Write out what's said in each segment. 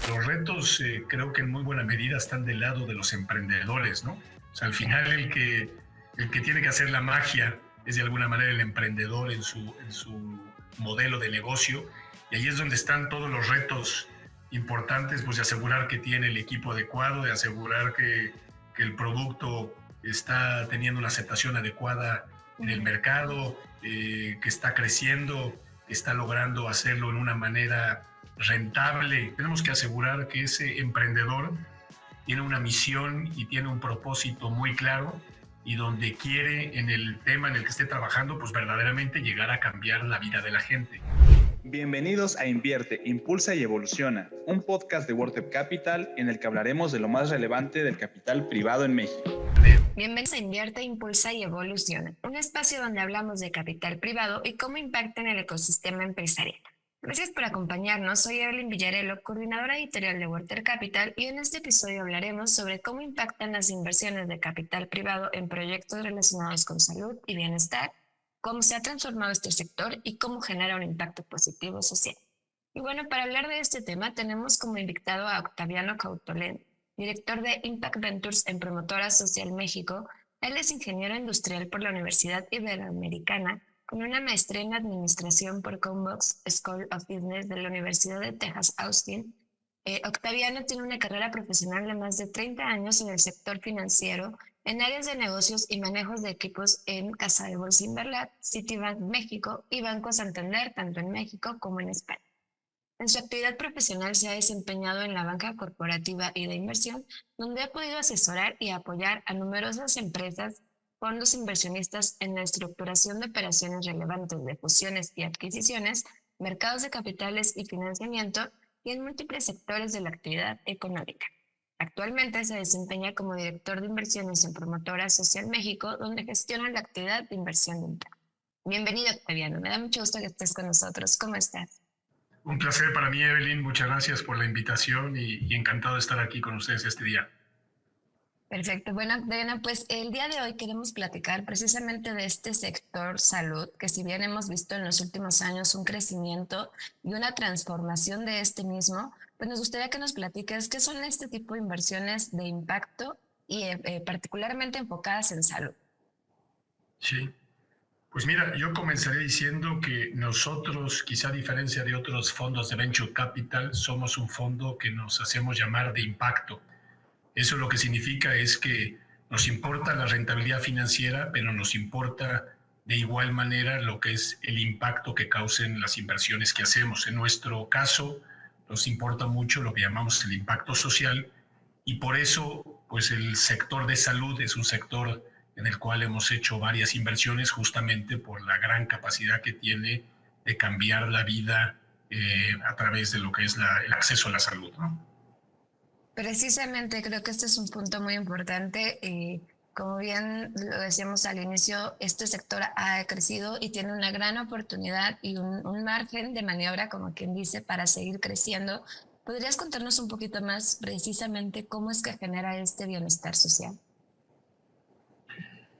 Los retos creo que en muy buena medida están del lado de los emprendedores, ¿no? O sea, al final el que tiene que hacer la magia es de alguna manera el emprendedor en su modelo de negocio, y ahí es donde están todos los retos importantes, pues de asegurar que tiene el equipo adecuado, de asegurar que el producto está teniendo una aceptación adecuada en el mercado, que está creciendo, que está logrando hacerlo en una manera rentable. Tenemos que asegurar que ese emprendedor tiene una misión y tiene un propósito muy claro, y donde quiere, en el tema en el que esté trabajando, pues verdaderamente llegar a cambiar la vida de la gente. Bienvenidos a Invierte, Impulsa y Evoluciona, un podcast de WordTap Capital en el que hablaremos de lo más relevante del capital privado en México. Bienvenidos a Invierte, Impulsa y Evoluciona, un espacio donde hablamos de capital privado y cómo impacta en el ecosistema empresarial. Gracias por acompañarnos, soy Evelyn Villarello, coordinadora editorial de WordTap Capital, y en este episodio hablaremos sobre cómo impactan las inversiones de capital privado en proyectos relacionados con salud y bienestar, cómo se ha transformado este sector y cómo genera un impacto positivo social. Y bueno, para hablar de este tema tenemos como invitado a Octaviano Cautolén, director de Impact Ventures en Promotora Social México. Él es ingeniero industrial por la Universidad Iberoamericana, con una maestría en administración por Combox School of Business de la Universidad de Texas, Austin. Octaviano tiene una carrera profesional de más de 30 años en el sector financiero, en áreas de negocios y manejos de equipos en Casa de Bolsa Inverlat, Citibank México y Banco Santander, tanto en México como en España. En su actividad profesional se ha desempeñado en la banca corporativa y de inversión, donde ha podido asesorar y apoyar a numerosas empresas, fondos inversionistas en la estructuración de operaciones relevantes de fusiones y adquisiciones, mercados de capitales y financiamiento, y en múltiples sectores de la actividad económica. Actualmente se desempeña como director de inversiones en Promotora Social México, donde gestiona la actividad de inversión de impacto. Bienvenido, Octaviano. Me da mucho gusto que estés con nosotros. ¿Cómo estás? Un placer para mí, Evelyn. Muchas gracias por la invitación y encantado de estar aquí con ustedes este día. Perfecto. Bueno, Diana, pues el día de hoy queremos platicar precisamente de este sector salud, que si bien hemos visto en los últimos años un crecimiento y una transformación de este mismo, pues nos gustaría que nos platiques qué son este tipo de inversiones de impacto y particularmente enfocadas en salud. Sí. Pues mira, yo comenzaría diciendo que nosotros, quizá a diferencia de otros fondos de Venture Capital, somos un fondo que nos hacemos llamar de impacto. Eso lo que significa es que nos importa la rentabilidad financiera, pero nos importa de igual manera lo que es el impacto que causen las inversiones que hacemos. En nuestro caso, nos importa mucho lo que llamamos el impacto social, y por eso, pues el sector de salud es un sector en el cual hemos hecho varias inversiones, justamente por la gran capacidad que tiene de cambiar la vida a través de lo que es el acceso a la salud, ¿no? Precisamente creo que este es un punto muy importante. Como bien lo decíamos al inicio, este sector ha crecido y tiene una gran oportunidad y un margen de maniobra, como quien dice, para seguir creciendo. ¿Podrías contarnos un poquito más precisamente cómo es que genera este bienestar social?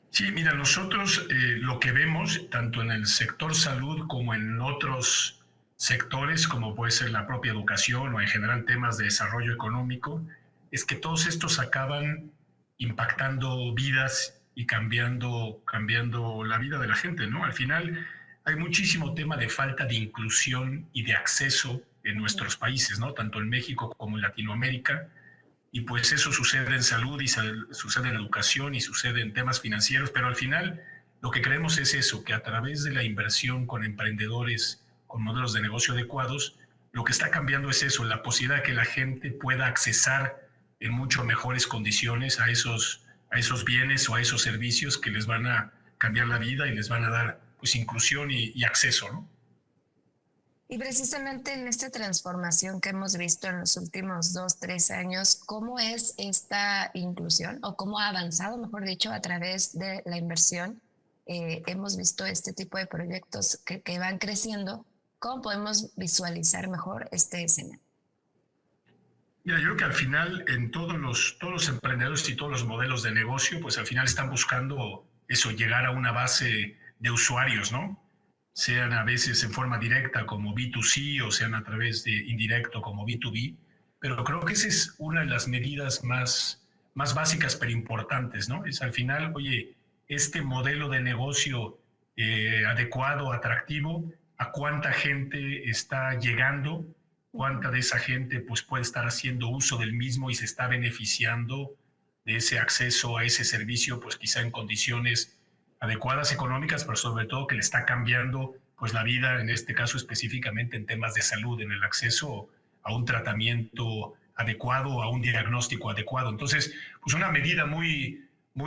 Sí, mira, nosotros lo que vemos tanto en el sector salud como en otros sectores, como puede ser la propia educación o en general temas de desarrollo económico, es que todos estos acaban impactando vidas y cambiando la vida de la gente, ¿no? Al final hay muchísimo tema de falta de inclusión y de acceso en nuestros países, ¿no? Tanto en México como en Latinoamérica. Y pues eso sucede en salud y sucede en educación y sucede en temas financieros, pero al final lo que creemos es eso, que a través de la inversión con emprendedores, con modelos de negocio adecuados, lo que está cambiando es eso, la posibilidad de que la gente pueda accesar en mucho mejores condiciones a esos bienes o a esos servicios que les van a cambiar la vida y les van a dar pues inclusión y acceso, ¿no? Y precisamente en esta transformación que hemos visto en los últimos 2, 3 años, ¿cómo es esta inclusión o cómo ha avanzado, mejor dicho, a través de la inversión? Hemos visto este tipo de proyectos que van creciendo. ¿Cómo podemos visualizar mejor este escenario? Mira, yo creo que al final en todos los emprendedores y todos los modelos de negocio, pues al final están buscando eso, llegar a una base de usuarios, ¿no? Sean a veces en forma directa como B2C o sean a través de indirecto como B2B, pero creo que esa es una de las medidas más básicas pero importantes, ¿no? Es al final, oye, este modelo de negocio adecuado, atractivo, a cuánta gente está llegando, cuánta de esa gente pues puede estar haciendo uso del mismo y se está beneficiando de ese acceso a ese servicio, pues quizá en condiciones adecuadas económicas, pero sobre todo que le está cambiando pues la vida, en este caso específicamente en temas de salud, en el acceso a un tratamiento adecuado, a un diagnóstico adecuado. Entonces, pues una medida muy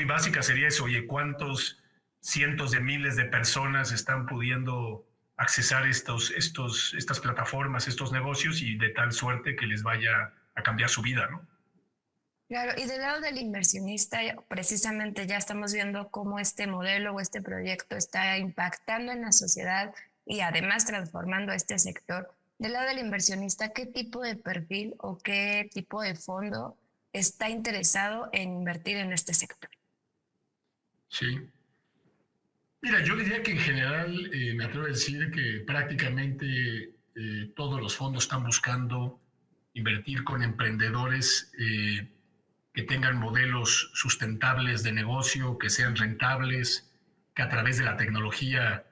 básica sería eso, oye, ¿cuántos cientos de miles de personas están pudiendo accesar estas plataformas, estos negocios y de tal suerte que les vaya a cambiar su vida, ¿no? Claro, y del lado del inversionista, precisamente ya estamos viendo cómo este modelo o este proyecto está impactando en la sociedad y además transformando este sector. Del lado del inversionista, ¿qué tipo de perfil o qué tipo de fondo está interesado en invertir en este sector? Sí. Mira, yo diría que en general me atrevo a decir que prácticamente todos los fondos están buscando invertir con emprendedores que tengan modelos sustentables de negocio, que sean rentables, que a través de la tecnología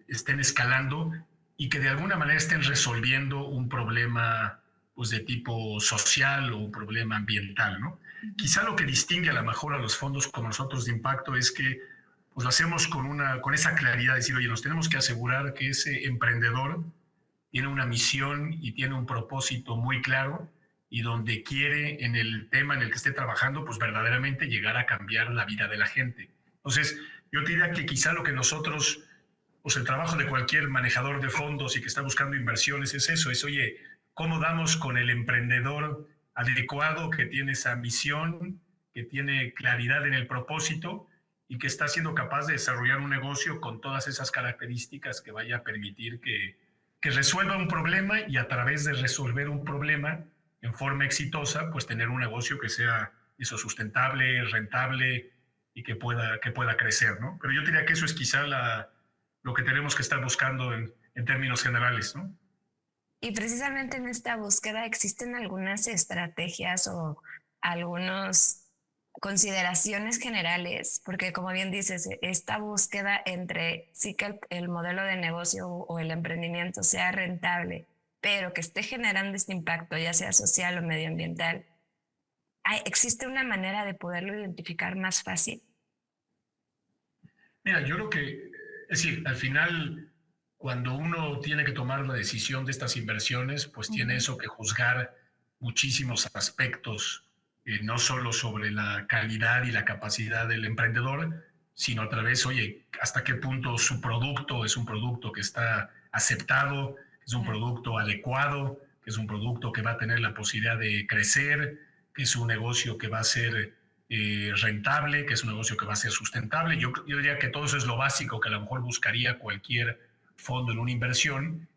estén escalando y que de alguna manera estén resolviendo un problema pues, de tipo social o un problema ambiental, ¿no? Quizá lo que distingue a lo mejor a los fondos como nosotros de impacto es que pues lo hacemos con esa claridad, de decir, oye, nos tenemos que asegurar que ese emprendedor tiene una misión y tiene un propósito muy claro y donde quiere en el tema en el que esté trabajando, pues verdaderamente llegar a cambiar la vida de la gente. Entonces, yo diría que quizá lo que nosotros, pues el trabajo de cualquier manejador de fondos y que está buscando inversiones es eso, es, oye, ¿cómo damos con el emprendedor adecuado que tiene esa misión, que tiene claridad en el propósito y que está siendo capaz de desarrollar un negocio con todas esas características que vaya a permitir que resuelva un problema y a través de resolver un problema en forma exitosa, pues tener un negocio que sea eso, sustentable, rentable y que pueda crecer, ¿no? Pero yo diría que eso es quizá lo que tenemos que estar buscando en términos generales, ¿no? Y precisamente en esta búsqueda existen algunas estrategias o algunas consideraciones generales, porque como bien dices, esta búsqueda entre sí que el modelo de negocio o el emprendimiento sea rentable, pero que esté generando este impacto, ya sea social o medioambiental, ¿existe una manera de poderlo identificar más fácil? Mira, yo creo que, es decir, al final, cuando uno tiene que tomar la decisión de estas inversiones, pues tiene Ujú. eso que juzgar muchísimos aspectos, no solo sobre la calidad y la capacidad del emprendedor, sino a través, oye, hasta qué punto su producto es un producto que está aceptado, que es un Claro. producto adecuado, que es un producto que va a tener la posibilidad de crecer, que es un negocio que va a ser rentable, que es un negocio que va a ser sustentable. Yo diría que todo eso es lo básico que a lo mejor buscaría cualquier fondo en una inversión.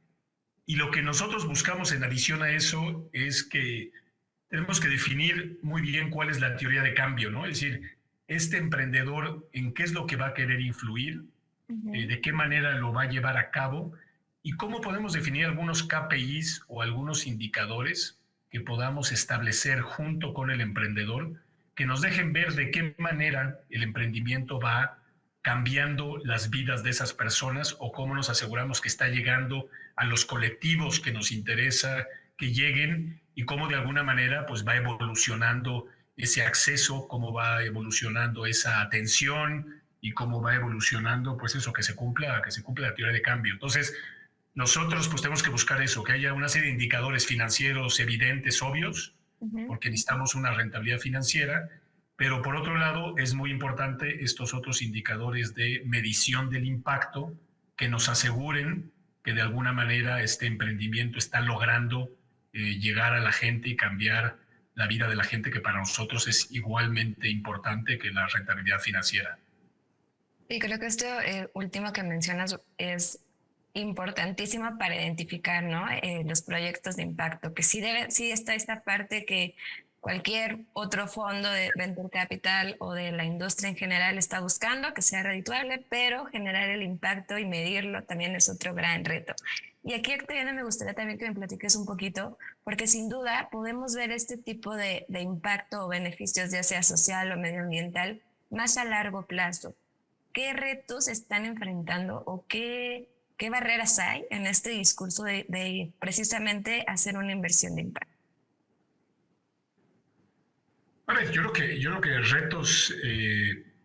Y lo que nosotros buscamos en adición a eso es que tenemos que definir muy bien cuál es la teoría de cambio, ¿no? Es decir, este emprendedor en qué es lo que va a querer influir, Ujú. de qué manera lo va a llevar a cabo y cómo podemos definir algunos KPIs o algunos indicadores que podamos establecer junto con el emprendedor que nos dejen ver de qué manera el emprendimiento va cambiando las vidas de esas personas o cómo nos aseguramos que está llegando a los colectivos que nos interesa que lleguen y cómo de alguna manera pues va evolucionando ese acceso, cómo va evolucionando esa atención y cómo va evolucionando pues eso, que se cumpla la teoría de cambio. Entonces, nosotros pues tenemos que buscar eso, que haya una serie de indicadores financieros evidentes, obvios, Ujú. porque necesitamos una rentabilidad financiera, pero por otro lado es muy importante estos otros indicadores de medición del impacto que nos aseguren que de alguna manera este emprendimiento está logrando llegar a la gente y cambiar la vida de la gente, que para nosotros es igualmente importante que la rentabilidad financiera. Y creo que esto último que mencionas es importantísimo para identificar, ¿no? Los proyectos de impacto, que sí está esta parte que cualquier otro fondo de venture capital o de la industria en general está buscando, que sea redituable, pero generar el impacto y medirlo también es otro gran reto. Y aquí, Octaviana, me gustaría también que me platiques un poquito, porque sin duda podemos ver este tipo de impacto o beneficios, ya sea social o medioambiental, más a largo plazo. ¿Qué retos están enfrentando o qué barreras hay en este discurso de precisamente hacer una inversión de impacto? A ver, yo creo que retos,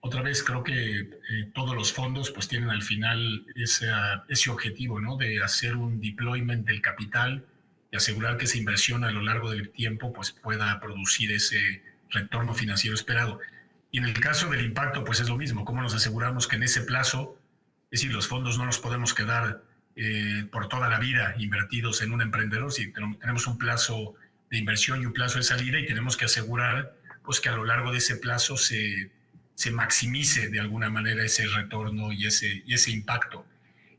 otra vez creo que todos los fondos pues tienen al final ese objetivo, ¿no? De hacer un deployment del capital y asegurar que esa inversión a lo largo del tiempo pues pueda producir ese retorno financiero esperado. Y en el caso del impacto pues es lo mismo, ¿cómo nos aseguramos que en ese plazo, es decir, los fondos no nos podemos quedar por toda la vida invertidos en un emprendedor, si tenemos un plazo de inversión y un plazo de salida y tenemos que asegurar pues que a lo largo de ese plazo se maximice de alguna manera ese retorno y ese impacto.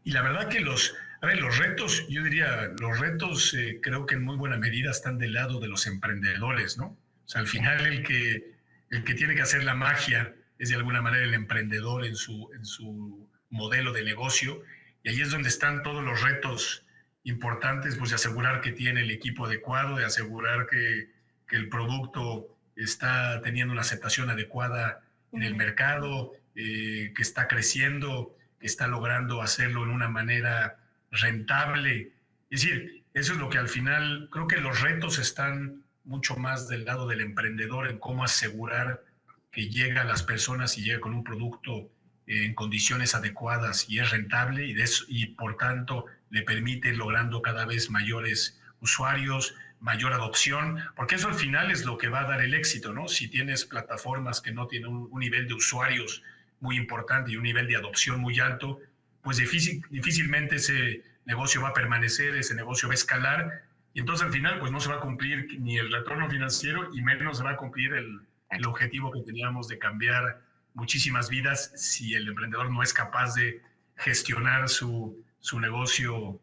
Y la verdad que los retos, yo diría, los retos creo que en muy buena medida están del lado de los emprendedores, ¿no? O sea, al final el que tiene que hacer la magia es de alguna manera el emprendedor en su modelo de negocio, y ahí es donde están todos los retos importantes, pues de asegurar que tiene el equipo adecuado, de asegurar que el producto está teniendo una aceptación adecuada en el mercado, que está creciendo, que está logrando hacerlo en una manera rentable. Es decir, eso es lo que al final, creo que los retos están mucho más del lado del emprendedor en cómo asegurar que llega a las personas y llega con un producto en condiciones adecuadas y es rentable y por tanto le permite logrando cada vez mayores usuarios, mayor adopción, porque eso al final es lo que va a dar el éxito, ¿no? Si tienes plataformas que no tienen un nivel de usuarios muy importante y un nivel de adopción muy alto, pues difícilmente ese negocio va a permanecer, ese negocio va a escalar, y entonces al final pues no se va a cumplir ni el retorno financiero y menos se va a cumplir el objetivo que teníamos de cambiar muchísimas vidas si el emprendedor no es capaz de gestionar su negocio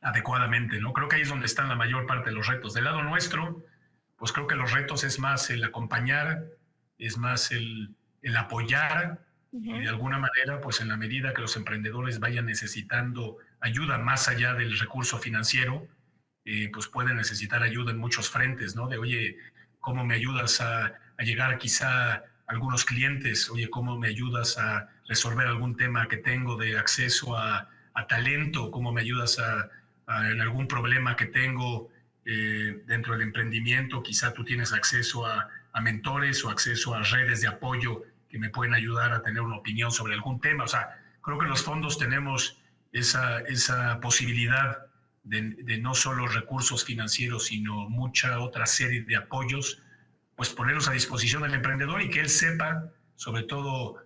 adecuadamente, ¿no? Creo que ahí es donde están la mayor parte de los retos. Del lado nuestro, pues creo que los retos es más el acompañar, es más el apoyar, y de alguna manera, pues en la medida que los emprendedores vayan necesitando ayuda más allá del recurso financiero, pues pueden necesitar ayuda en muchos frentes, ¿no? De, oye, ¿cómo me ayudas a llegar quizá a algunos clientes? Oye, ¿cómo me ayudas a resolver algún tema que tengo de acceso a talento? ¿Cómo me ayudas en algún problema que tengo dentro del emprendimiento? Quizá tú tienes acceso a mentores o acceso a redes de apoyo que me pueden ayudar a tener una opinión sobre algún tema. O sea, creo que los fondos tenemos esa posibilidad de no solo recursos financieros, sino mucha otra serie de apoyos, pues ponerlos a disposición del emprendedor y que él sepa, sobre todo,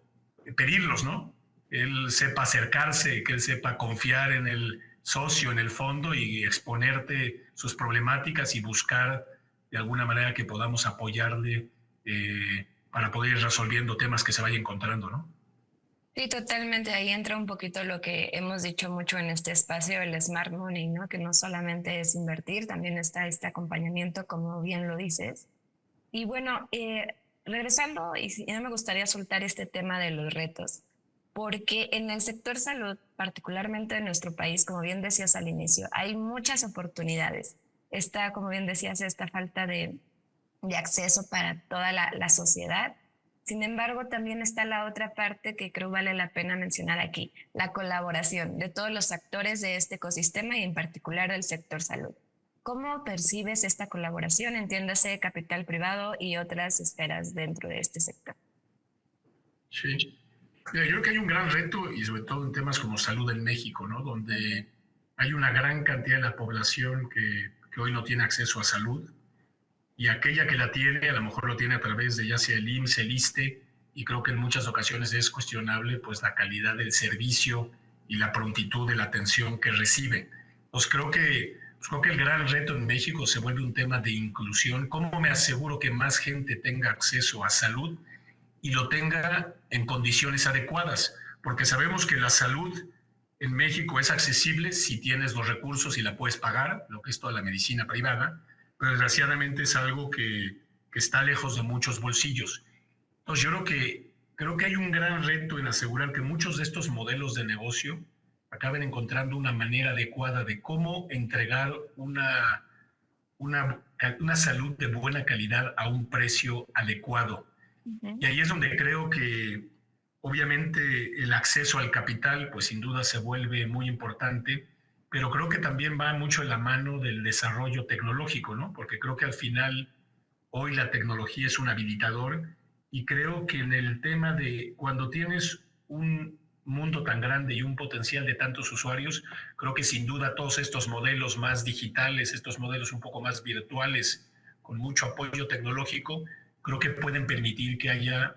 pedirlos, ¿no? Él sepa acercarse, que él sepa confiar en el socio, en el fondo, y exponerte sus problemáticas y buscar de alguna manera que podamos apoyarle para poder ir resolviendo temas que se vaya encontrando, ¿no? Sí, totalmente. Ahí entra un poquito lo que hemos dicho mucho en este espacio, el smart money, ¿no? Que no solamente es invertir, también está este acompañamiento, como bien lo dices. Y bueno, regresando, y no me gustaría soltar este tema de los retos, porque en el sector salud, particularmente en nuestro país, como bien decías al inicio, hay muchas oportunidades. Está, como bien decías, esta falta de acceso para toda la sociedad. Sin embargo, también está la otra parte que creo vale la pena mencionar aquí, la colaboración de todos los actores de este ecosistema y en particular del sector salud. ¿Cómo percibes esta colaboración, entiéndase capital privado y otras esferas dentro de este sector? Sí. Mira, yo creo que hay un gran reto, y sobre todo en temas como salud en México, ¿no? Donde hay una gran cantidad de la población que hoy no tiene acceso a salud, y aquella que la tiene, a lo mejor lo tiene a través de ya sea el IMSS, el ISSSTE, y creo que en muchas ocasiones es cuestionable pues la calidad del servicio y la prontitud de la atención que recibe. Creo que el gran reto en México se vuelve un tema de inclusión. ¿Cómo me aseguro que más gente tenga acceso a salud y lo tenga en condiciones adecuadas? Porque sabemos que la salud en México es accesible si tienes los recursos y la puedes pagar, lo que es toda la medicina privada, pero desgraciadamente es algo que está lejos de muchos bolsillos. Entonces yo creo que hay un gran reto en asegurar que muchos de estos modelos de negocio acaben encontrando una manera adecuada de cómo entregar una salud de buena calidad a un precio adecuado. Y ahí es donde creo que obviamente el acceso al capital, pues sin duda se vuelve muy importante, pero creo que también va mucho en la mano del desarrollo tecnológico, ¿no? Porque creo que al final hoy la tecnología es un habilitador y creo que en el tema de cuando tienes un mundo tan grande y un potencial de tantos usuarios, creo que sin duda todos estos modelos más digitales, estos modelos un poco más virtuales, con mucho apoyo tecnológico, creo que pueden permitir que haya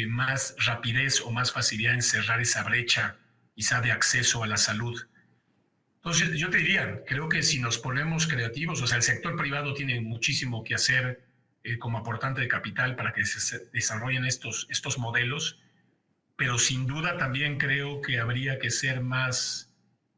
más rapidez o más facilidad en cerrar esa brecha quizá de acceso a la salud. Entonces yo te diría, creo que si nos ponemos creativos, o sea, el sector privado tiene muchísimo que hacer como aportante de capital para que se desarrollen estos modelos, pero sin duda también creo que habría que ser más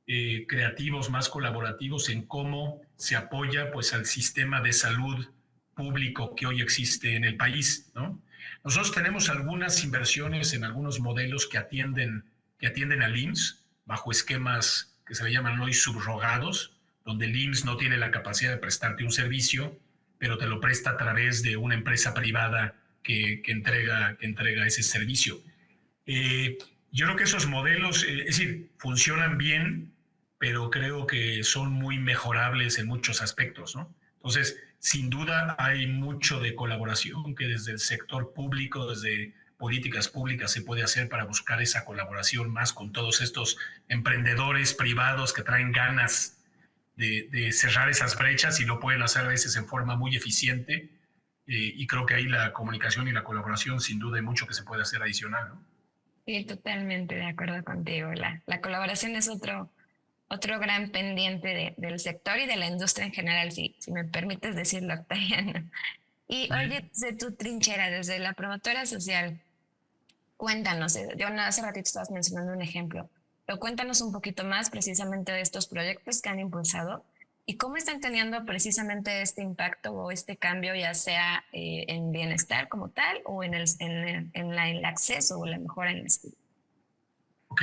creativos, más colaborativos en cómo se apoya pues al sistema de salud público que hoy existe en el país, ¿no? Nosotros tenemos algunas inversiones en algunos modelos que atienden al IMSS bajo esquemas que se le llaman hoy subrogados, donde el IMSS no tiene la capacidad de prestarte un servicio, pero te lo presta a través de una empresa privada que entrega ese servicio. Yo creo que esos modelos, es decir, funcionan bien, pero creo que son muy mejorables en muchos aspectos, ¿no? Entonces, sin duda hay mucho de colaboración que desde el sector público, desde políticas públicas se puede hacer para buscar esa colaboración más con todos estos emprendedores privados que traen ganas de cerrar esas brechas y lo pueden hacer a veces en forma muy eficiente. Y creo que ahí la comunicación y la colaboración, sin duda, hay mucho que se puede hacer adicional, ¿no? Sí, totalmente de acuerdo contigo. La colaboración es otro gran pendiente del sector y de la industria en general, si me permites decirlo, Octaviano. Y oye, desde tu trinchera, desde la promotora social, cuéntanos, yo hace ratito estabas mencionando un ejemplo, pero cuéntanos un poquito más precisamente de estos proyectos que han impulsado y cómo están teniendo precisamente este impacto o este cambio, ya sea en bienestar como tal o en el acceso o la mejora en la salud. Ok.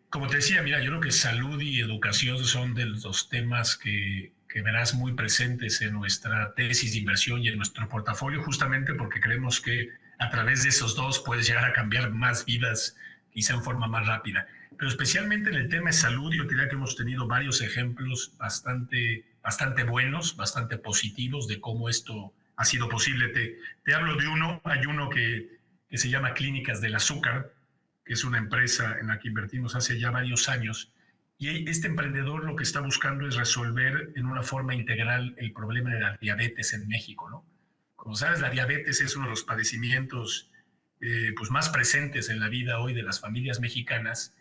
Como te decía, mira, yo creo que salud y educación son de los temas que verás muy presentes en nuestra tesis de inversión y en nuestro portafolio, justamente porque creemos que a través de esos dos puedes llegar a cambiar más vidas, quizá en forma más rápida. Pero especialmente en el tema de salud, yo diría que hemos tenido varios ejemplos bastante buenos, bastante positivos de cómo esto ha sido posible. Te hablo de uno, hay uno que se llama Clínicas del Azúcar, que es una empresa en la que invertimos hace ya varios años. Y este emprendedor lo que está buscando es resolver en una forma integral el problema de la diabetes en México, ¿no? Como sabes, la diabetes es uno de los padecimientos pues más presentes en la vida hoy de las familias mexicanas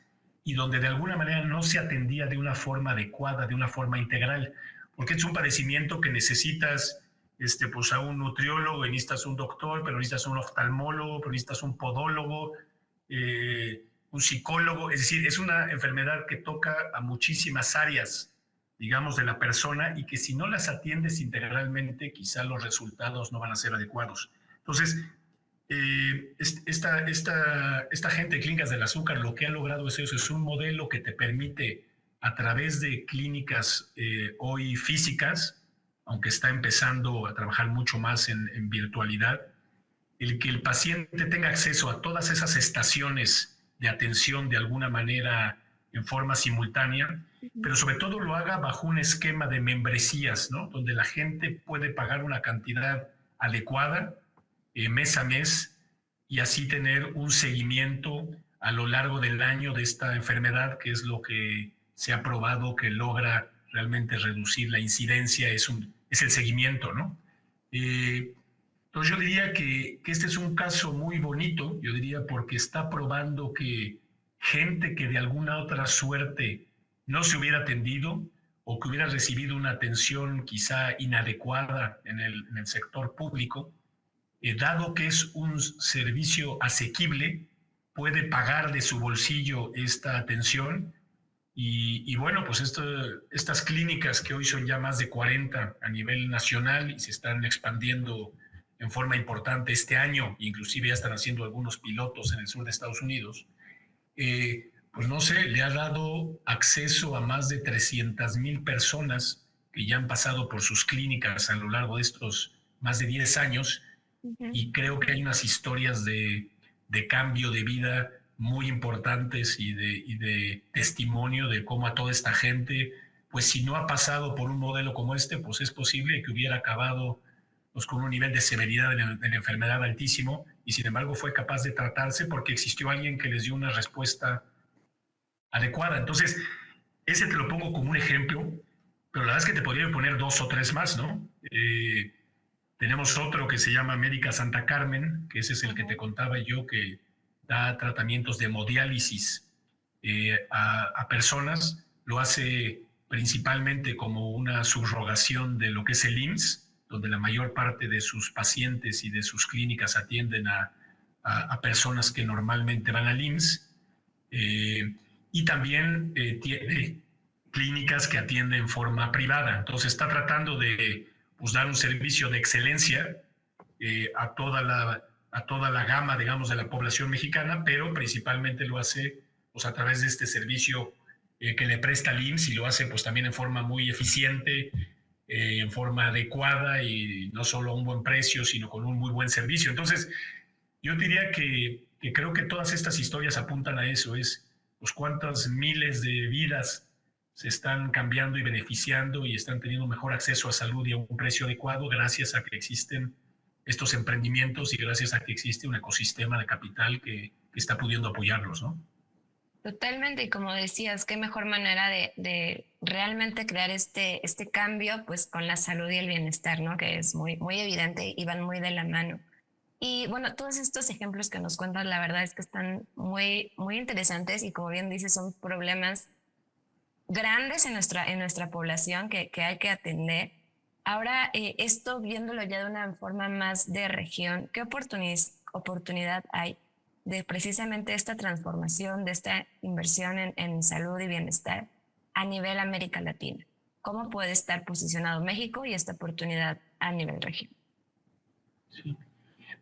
y donde de alguna manera no se atendía de una forma adecuada, de una forma integral, porque es un padecimiento que necesitas pues a un nutriólogo, necesitas un doctor, pero necesitas un oftalmólogo, pero necesitas un podólogo, un psicólogo, es decir, es una enfermedad que toca a muchísimas áreas, digamos, de la persona y que si no las atiendes integralmente, quizá los resultados no van a ser adecuados. Entonces, esta gente de Clínicas del Azúcar lo que ha logrado es eso, es un modelo que te permite a través de clínicas hoy físicas, aunque está empezando a trabajar mucho más en virtualidad, el que el paciente tenga acceso a todas esas estaciones de atención de alguna manera en forma simultánea, pero sobre todo lo haga bajo un esquema de membresías, ¿no? Donde la gente puede pagar una cantidad adecuada mes a mes y así tener un seguimiento a lo largo del año de esta enfermedad, que es lo que se ha probado que logra realmente reducir la incidencia, es el seguimiento, ¿no? Entonces yo diría que este es un caso muy bonito, yo diría porque está probando que gente que de alguna otra suerte no se hubiera atendido o que hubiera recibido una atención quizá inadecuada en el sector público, dado que es un servicio asequible, puede pagar de su bolsillo esta atención y bueno, pues estas clínicas que hoy son ya más de 40 a nivel nacional y se están expandiendo en forma importante este año, inclusive ya están haciendo algunos pilotos en el sur de Estados Unidos, pues no sé, le ha dado acceso a más de 300,000 personas que ya han pasado por sus clínicas a lo largo de estos más de 10 años, Ujú. y creo que hay unas historias de cambio de vida muy importantes y de testimonio de cómo a toda esta gente, pues si no ha pasado por un modelo como este, pues es posible que hubiera acabado pues, con un nivel de severidad de la enfermedad altísimo, y sin embargo fue capaz de tratarse porque existió alguien que les dio una respuesta adecuada. Entonces, ese te lo pongo como un ejemplo, pero la verdad es que te podría poner dos o tres más, ¿no? Tenemos otro que se llama América Santa Carmen, que ese es el que te Ujú. contaba yo, que da tratamientos de hemodiálisis a personas. Lo hace principalmente como una subrogación de lo que es el IMSS, donde la mayor parte de sus pacientes y de sus clínicas atienden a personas que normalmente van al IMSS. eh, y también tiene clínicas que atienden en forma privada. Entonces está tratando de pues, dar un servicio de excelencia a toda la gama, digamos, de la población mexicana, pero principalmente lo hace pues, a través de este servicio que le presta el IMSS, y lo hace pues también en forma muy eficiente, en forma adecuada, y no solo a un buen precio, sino con un muy buen servicio. Entonces, yo diría que creo que todas estas historias apuntan a eso, es pues cuántas miles de vidas se están cambiando y beneficiando y están teniendo mejor acceso a salud y a un precio adecuado gracias a que existen estos emprendimientos y gracias a que existe un ecosistema de capital que está pudiendo apoyarlos, ¿no? Totalmente, y como decías, qué mejor manera de realmente crear este cambio, pues con la salud y el bienestar, ¿no? Que es muy, muy evidente y van muy de la mano. Y bueno, todos estos ejemplos que nos cuentas, la verdad es que están muy, muy interesantes y como bien dices, son problemas grandes en nuestra población que hay que atender. Ahora, esto viéndolo ya de una forma más de región, ¿qué oportunidad hay de precisamente esta transformación, de esta inversión en salud y bienestar a nivel América Latina? ¿Cómo puede estar posicionado México y esta oportunidad a nivel región? Sí.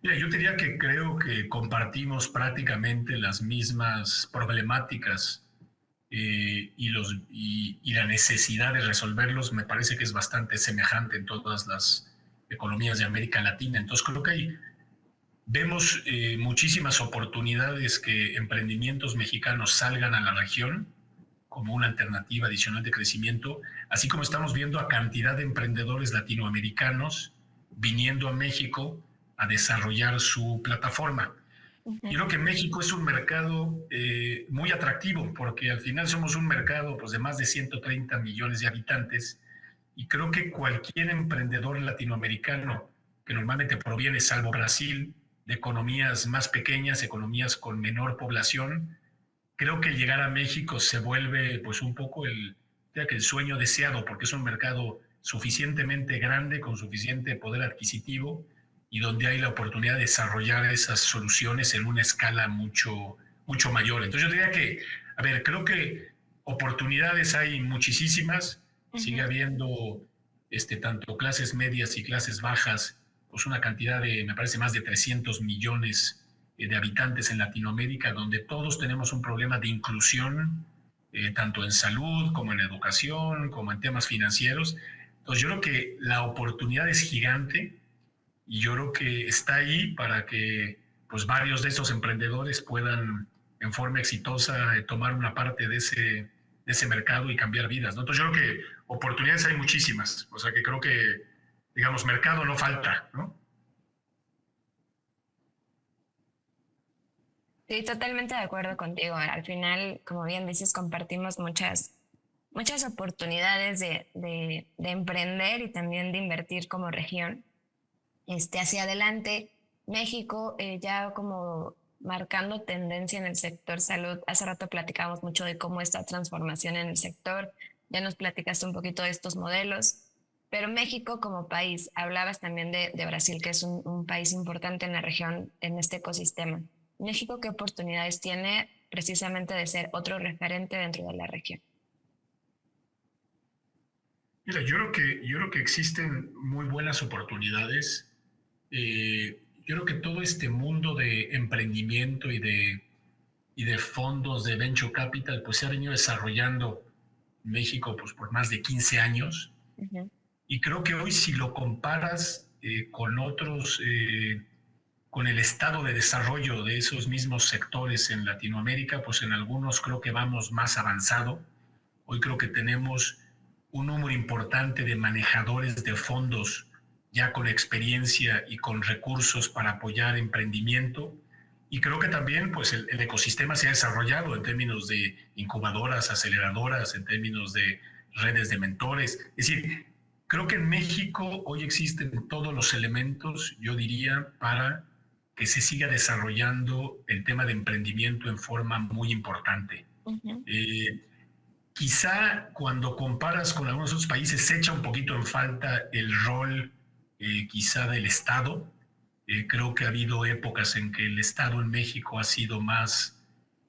Mira, yo diría que creo que compartimos prácticamente las mismas problemáticas y la necesidad de resolverlos me parece que es bastante semejante en todas las economías de América Latina. Entonces creo que vemos muchísimas oportunidades que emprendimientos mexicanos salgan a la región como una alternativa adicional de crecimiento, así como estamos viendo a cantidad de emprendedores latinoamericanos viniendo a México a desarrollar su plataforma. Yo Ujú. creo que México es un mercado muy atractivo porque al final somos un mercado pues, de más de 130 millones de habitantes, y creo que cualquier emprendedor latinoamericano que normalmente proviene, salvo Brasil, de economías más pequeñas, economías con menor población, creo que llegar a México se vuelve pues un poco el sueño deseado, porque es un mercado suficientemente grande, con suficiente poder adquisitivo, y donde hay la oportunidad de desarrollar esas soluciones en una escala mucho, mucho mayor. Entonces yo diría que, a ver, creo que oportunidades hay muchísimas, sigue Ujú. habiendo tanto clases medias y clases bajas, pues una cantidad de, me parece, más de 300 millones de habitantes en Latinoamérica, donde todos tenemos un problema de inclusión, tanto en salud como en educación, como en temas financieros. Entonces yo creo que la oportunidad es gigante, y yo creo que está ahí para que pues varios de esos emprendedores puedan en forma exitosa tomar una parte de ese mercado y cambiar vidas, ¿no? Entonces yo creo que oportunidades hay muchísimas, o sea que creo que, digamos, mercado no falta, ¿no? Sí, totalmente de acuerdo contigo. Al final, como bien dices, compartimos muchas oportunidades de emprender y también de invertir como región. Hacia adelante, México ya como marcando tendencia en el sector salud. Hace rato platicábamos mucho de cómo esta transformación en el sector. Ya nos platicaste un poquito de estos modelos. Pero México como país, hablabas también de Brasil, que es un país importante en la región, en este ecosistema. México, ¿qué oportunidades tiene precisamente de ser otro referente dentro de la región? Mira, yo creo que existen muy buenas oportunidades. Yo creo que todo este mundo de emprendimiento y de y de fondos de Venture Capital, pues se ha venido desarrollando en México pues, por más de 15 años. Ujú. Y creo que hoy si lo comparas con otros, con el estado de desarrollo de esos mismos sectores en Latinoamérica, pues en algunos creo que vamos más avanzado. Hoy creo que tenemos un número importante de manejadores de fondos ya con experiencia y con recursos para apoyar emprendimiento. Y creo que también pues el ecosistema se ha desarrollado en términos de incubadoras, aceleradoras, en términos de redes de mentores. Es decir, creo que en México hoy existen todos los elementos, yo diría, para que se siga desarrollando el tema de emprendimiento en forma muy importante. Ujú. Eh, Quizá cuando comparas con algunos otros países se echa un poquito en falta el rol quizá del Estado. Creo que ha habido épocas en que el Estado en México ha sido más,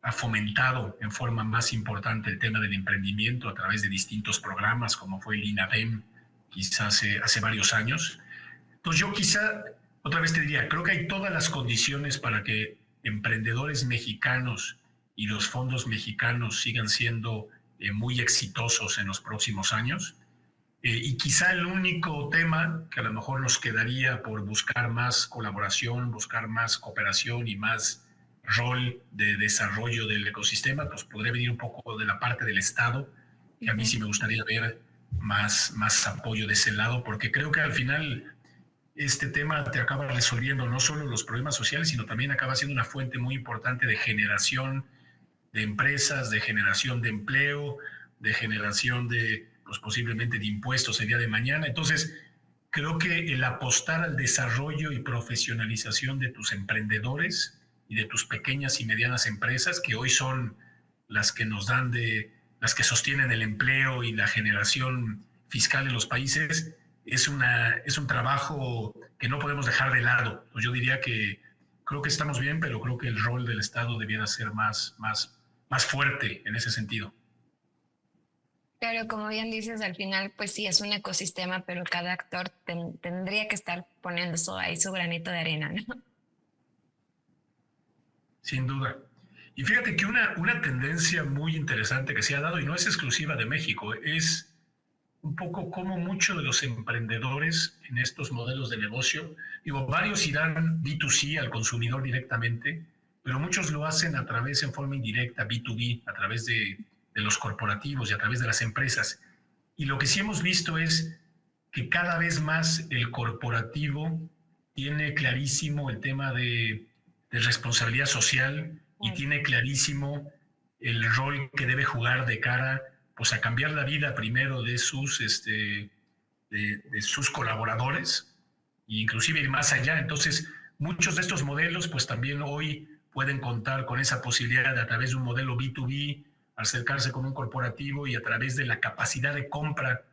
ha fomentado en forma más importante el tema del emprendimiento a través de distintos programas como fue el INADEM quizá hace varios años. Entonces yo quizá, otra vez te diría, creo que hay todas las condiciones para que emprendedores mexicanos y los fondos mexicanos sigan siendo muy exitosos en los próximos años. Y quizá el único tema que a lo mejor nos quedaría por buscar más colaboración, buscar más cooperación y más rol de desarrollo del ecosistema, pues podría venir un poco de la parte del Estado, que a mí Ujú. sí me gustaría ver más apoyo de ese lado, porque creo que al final este tema te acaba resolviendo no solo los problemas sociales, sino también acaba siendo una fuente muy importante de generación de empresas, de generación de empleo, de generación de, pues posiblemente de impuestos el día de mañana. Entonces, creo que el apostar al desarrollo y profesionalización de tus emprendedores y de tus pequeñas y medianas empresas, que hoy son las que nos dan las que sostienen el empleo y la generación fiscal en los países, es un trabajo que no podemos dejar de lado. Yo diría que creo que estamos bien, pero creo que el rol del Estado debiera ser más fuerte en ese sentido. Claro, como bien dices, al final, pues sí, es un ecosistema, pero cada actor tendría que estar poniendo ahí su granito de arena, ¿no? Sin duda. Y fíjate que una tendencia muy interesante que se ha dado, y no es exclusiva de México, es un poco como muchos de los emprendedores en estos modelos de negocio, digo, varios irán B2C al consumidor directamente, pero muchos lo hacen a través en forma indirecta, B2B, a través de los corporativos y a través de las empresas. Y lo que sí hemos visto es que cada vez más el corporativo tiene clarísimo el tema de responsabilidad social y tiene clarísimo el rol que debe jugar de cara pues, a cambiar la vida primero de sus colaboradores e inclusive ir más allá. Entonces, muchos de estos modelos pues también hoy pueden contar con esa posibilidad de a través de un modelo B2B acercarse con un corporativo y a través de la capacidad de compra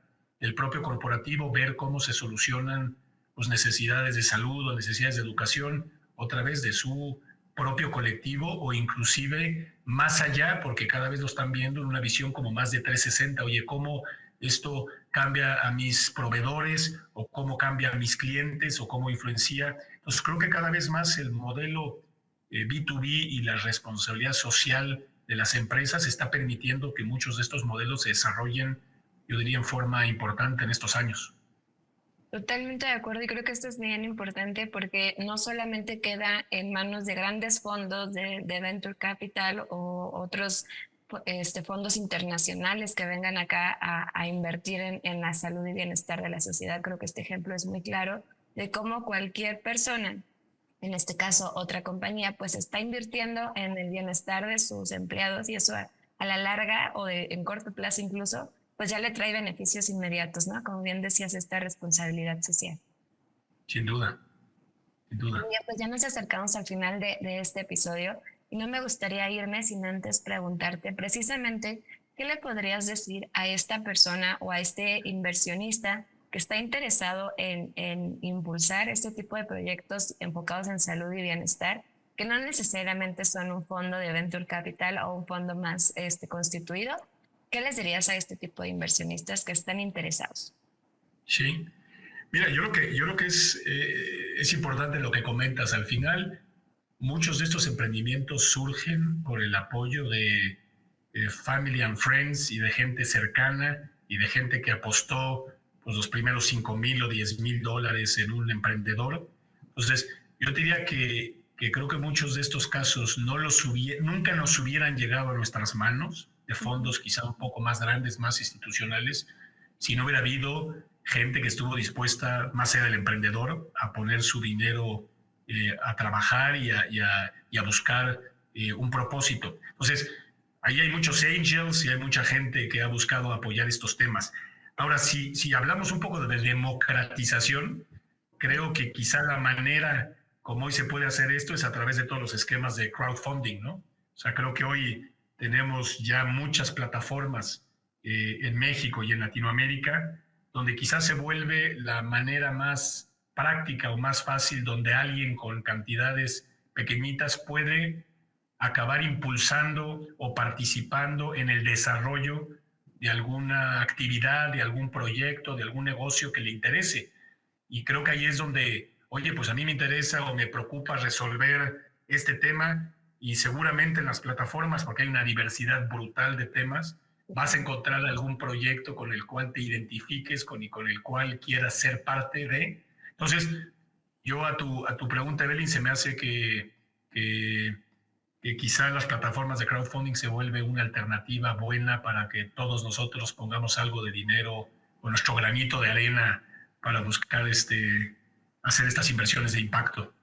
del propio corporativo ver cómo se solucionan pues, necesidades de salud o necesidades de educación a través de su propio colectivo o inclusive más allá, porque cada vez lo están viendo en una visión como más de 360. Oye, ¿cómo esto cambia a mis proveedores o cómo cambia a mis clientes o cómo influencia? Entonces creo que cada vez más el modelo B2B y la responsabilidad social de las empresas está permitiendo que muchos de estos modelos se desarrollen, yo diría, en forma importante en estos años. Totalmente de acuerdo y creo que esto es bien importante porque no solamente queda en manos de grandes fondos de Venture Capital o otros fondos internacionales que vengan acá a invertir en la salud y bienestar de la sociedad. Creo que este ejemplo es muy claro de cómo cualquier persona, en este caso otra compañía, pues está invirtiendo en el bienestar de sus empleados y eso a la larga o en corto plazo incluso pues ya le trae beneficios inmediatos, ¿no? Como bien decías, esta responsabilidad social. Sin duda, sin duda. Bien, pues ya nos acercamos al final de este episodio y no me gustaría irme sin antes preguntarte precisamente qué le podrías decir a esta persona o a este inversionista que está interesado en impulsar este tipo de proyectos enfocados en salud y bienestar, que no necesariamente son un fondo de venture capital o un fondo más constituido. ¿Qué les dirías a este tipo de inversionistas que están interesados? Sí. Mira, yo creo que es importante lo que comentas al final. muchos de estos emprendimientos surgen por el apoyo de family and friends y de gente cercana y de gente que apostó pues, los primeros $5,000 o $10,000 en un emprendedor. Entonces, yo diría que creo que muchos de estos casos nunca nos hubieran llegado a nuestras manos, de fondos quizá un poco más grandes, más institucionales, si no hubiera habido gente que estuvo dispuesta, más allá del emprendedor, a poner su dinero a trabajar y a buscar un propósito. Entonces, ahí hay muchos angels y hay mucha gente que ha buscado apoyar estos temas. Ahora, si hablamos un poco de democratización, creo que quizá la manera como hoy se puede hacer esto es a través de todos los esquemas de crowdfunding, ¿no? O sea, creo que hoy tenemos ya muchas plataformas en México y en Latinoamérica donde quizás se vuelve la manera más práctica o más fácil donde alguien con cantidades pequeñitas puede acabar impulsando o participando en el desarrollo de alguna actividad, de algún proyecto, de algún negocio que le interese. Y creo que ahí es donde, oye, pues a mí me interesa o me preocupa resolver este tema y seguramente en las plataformas, porque hay una diversidad brutal de temas, vas a encontrar algún proyecto con el cual te identifiques, con el cual quieras ser parte de. Entonces, yo a tu pregunta, Evelyn, se me hace que quizá las plataformas de crowdfunding se vuelve una alternativa buena para que todos nosotros pongamos algo de dinero o nuestro granito de arena para buscar hacer estas inversiones de impacto.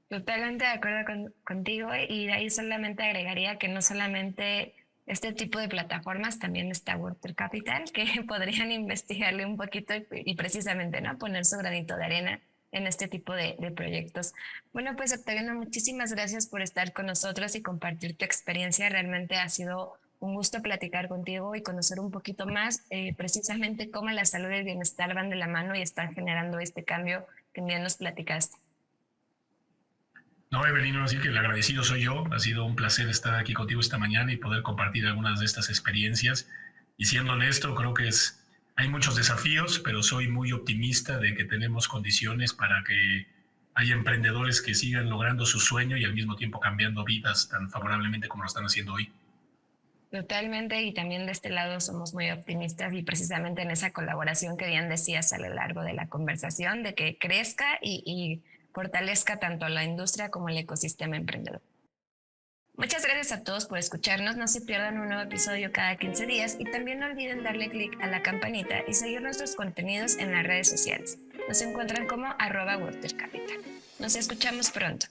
Totalmente de acuerdo contigo, y de ahí solamente agregaría que no solamente este tipo de plataformas, también está Water Capital, que podrían investigarle un poquito y precisamente, ¿no?, poner su granito de arena en este tipo de proyectos. Bueno, pues Octaviano, muchísimas gracias por estar con nosotros y compartir tu experiencia. Realmente ha sido un gusto platicar contigo y conocer un poquito más precisamente cómo la salud y el bienestar van de la mano y están generando este cambio que bien nos platicaste. No, Evelyn, así que el agradecido soy yo. Ha sido un placer estar aquí contigo esta mañana y poder compartir algunas de estas experiencias. Y siendo honesto, creo que hay muchos desafíos, pero soy muy optimista de que tenemos condiciones para que haya emprendedores que sigan logrando su sueño y al mismo tiempo cambiando vidas tan favorablemente como lo están haciendo hoy. Totalmente, y también de este lado somos muy optimistas y precisamente en esa colaboración que bien decías a lo largo de la conversación, de que crezca y fortalezca tanto a la industria como el ecosistema emprendedor. Muchas gracias a todos por escucharnos, no se pierdan un nuevo episodio cada 15 días y también no olviden darle clic a la campanita y seguir nuestros contenidos en las redes sociales. Nos encuentran como @watercapital. Nos escuchamos pronto.